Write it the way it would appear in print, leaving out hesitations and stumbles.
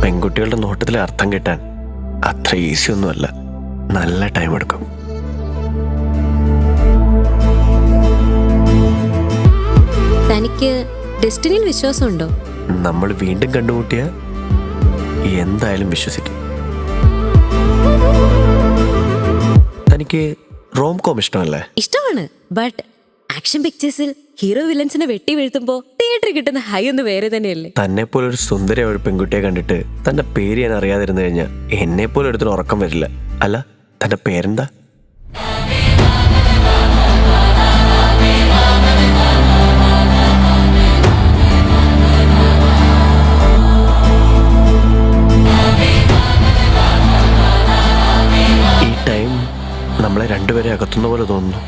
പെൺകുട്ടികളുടെ നോട്ടത്തിലെ അർത്ഥം കിട്ടാൻ അത്ര ഈസി ഒന്നുമല്ല. നല്ല ടൈം എടുക്കും. തനിക്ക് ഡെസ്റ്റിനിയിൽ വിശ്വാസമുണ്ടോ? നമ്മൾ വീണ്ടും കണ്ടുമുട്ടിയ എന്തായാലും വിശ്വസിക്കും. തനിക്ക് റോം കോം ഇഷ്ടമല്ലേ? ഇഷ്ടമാണ്. ബട്ട് ആക്ഷൻ പിക്ചേഴ്സിൽ ഹീറോ വില്ലൻസിനെ വെട്ടി വീഴ്ത്തുമ്പോ തിയേറ്ററിൽ കിട്ടുന്ന ഹൈ ഒന്ന് വേറെ തന്നെയല്ലേ? തന്നെ പോലെ ഒരു സുന്ദര ഒരു പെൺകുട്ടിയെ കണ്ടിട്ട് തന്റെ പേര് ഞാൻ അറിയാതിരുന്നു കഴിഞ്ഞാൽ എന്നെ പോലെ എടുത്തിന് ഉറക്കം വരില്ല. അല്ല, തന്റെ പേരെന്താ? ഈ ടൈം നമ്മളെ രണ്ടുപേരെ അകത്തുന്ന പോലെ തോന്നുന്നു.